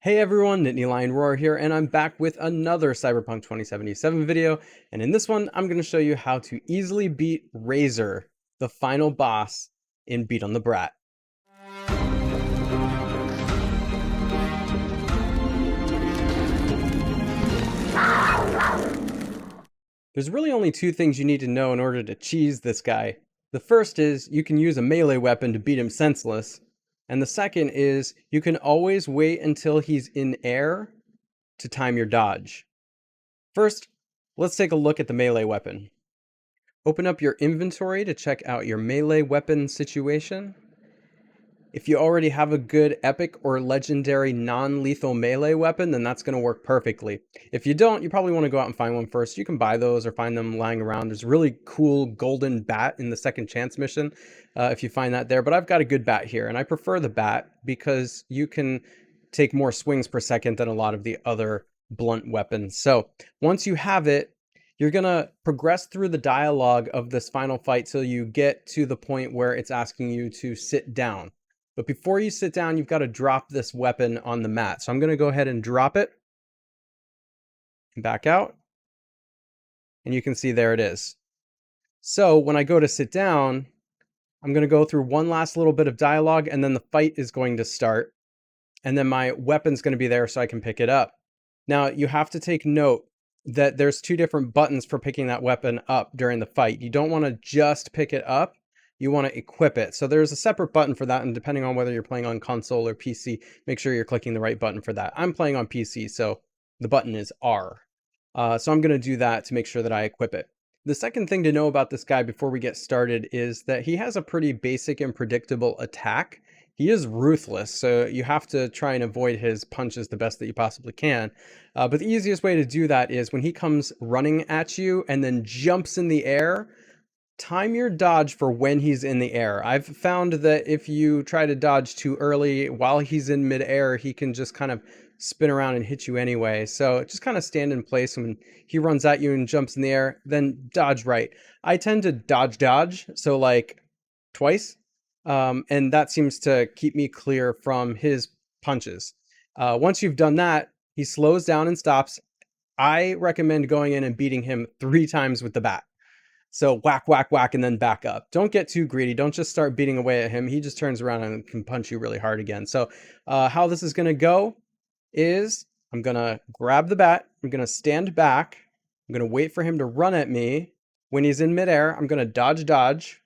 Hey everyone, Nittany Lion Roar here, and I'm back with another Cyberpunk 2077 video, and in this one, I'm going to show you how to easily beat Razor, the final boss in Beat on the Brat. There's really only two things you need to know in order to cheese this guy. The first is you can use a melee weapon to beat him senseless, and the second is you can always wait until he's in air to time your dodge. First, let's take a look at the melee weapon. Open up your inventory to check out your melee weapon situation. If you already have a good epic or legendary non-lethal melee weapon, then that's going to work perfectly. If you don't, you probably want to go out and find one first. You can buy those or find them lying around. There's a really cool golden bat in the second chance mission if you find that there. But I've got a good bat here, and I prefer the bat because you can take more swings per second than a lot of the other blunt weapons. So once you have it, you're going to progress through the dialogue of this final fight till you get to the point where it's asking you to sit down. But before you sit down, you've got to drop this weapon on the mat. So I'm going to go ahead and drop it and back out. And you can see there it is. So when I go to sit down, I'm going to go through one last little bit of dialogue, and then the fight is going to start. And then my weapon's going to be there so I can pick it up. Now, you have to take note that there's two different buttons for picking that weapon up during the fight. You don't want to just pick it up. You want to equip it. So there's a separate button for that, and depending on whether you're playing on console or PC, make sure you're clicking the right button for that. I'm playing on PC, so the button is R. So I'm going to do that to make sure that I equip it. The second thing to know about this guy before we get started is that he has a pretty basic and predictable attack. He is ruthless, so you have to try and avoid his punches the best that you possibly can. But the easiest way to do that is when he comes running at you and then jumps in the air, time your dodge for when he's in the air. I've found that if you try to dodge too early while he's in midair, he can just kind of spin around and hit you anyway. So just kind of stand in place when he runs at you and jumps in the air, then dodge right. I tend to dodge, so like twice. And that seems to keep me clear from his punches. Once you've done that, he slows down and stops. I recommend going in and beating him 3 times with the bat. So whack, whack, whack, and then back up. Don't get too greedy. Don't just start beating away at him. He just turns around and can punch you really hard again. So how this is going to go is I'm going to grab the bat. I'm going to stand back. I'm going to wait for him to run at me. When he's in midair, I'm going to dodge.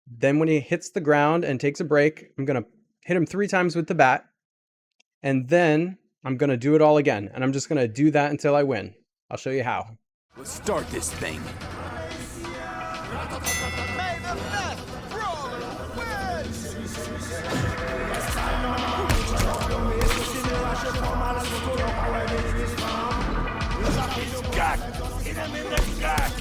Then when he hits the ground and takes a break, I'm going to hit him 3 times with the bat. And then I'm going to do it all again. And I'm just going to do that until I win. I'll show you how. Let's start this thing. Hit him in the gut!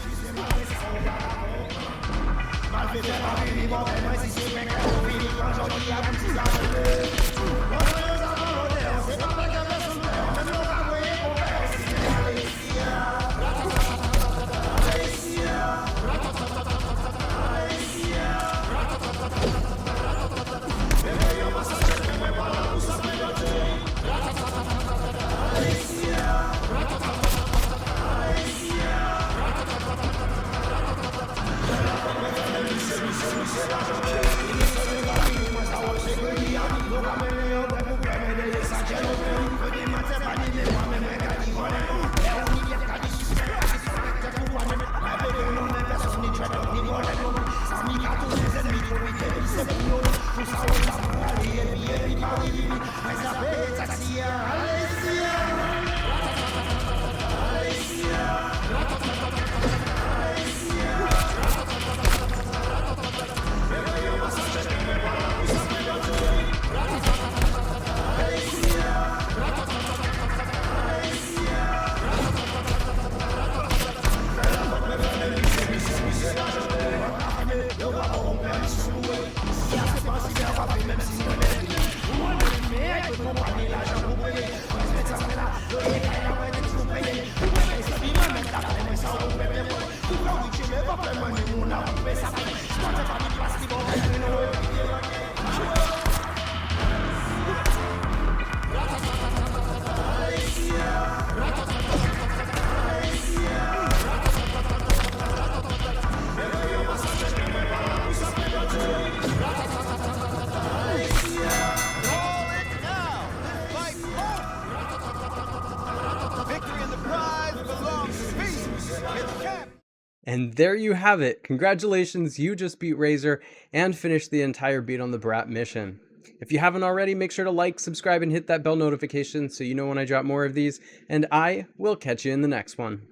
And there you have it. Congratulations, you just beat Razor and finished the entire Beat on the Brat mission. If you haven't already, make sure to like, subscribe, and hit that bell notification so you know when I drop more of these, and I will catch you in the next one.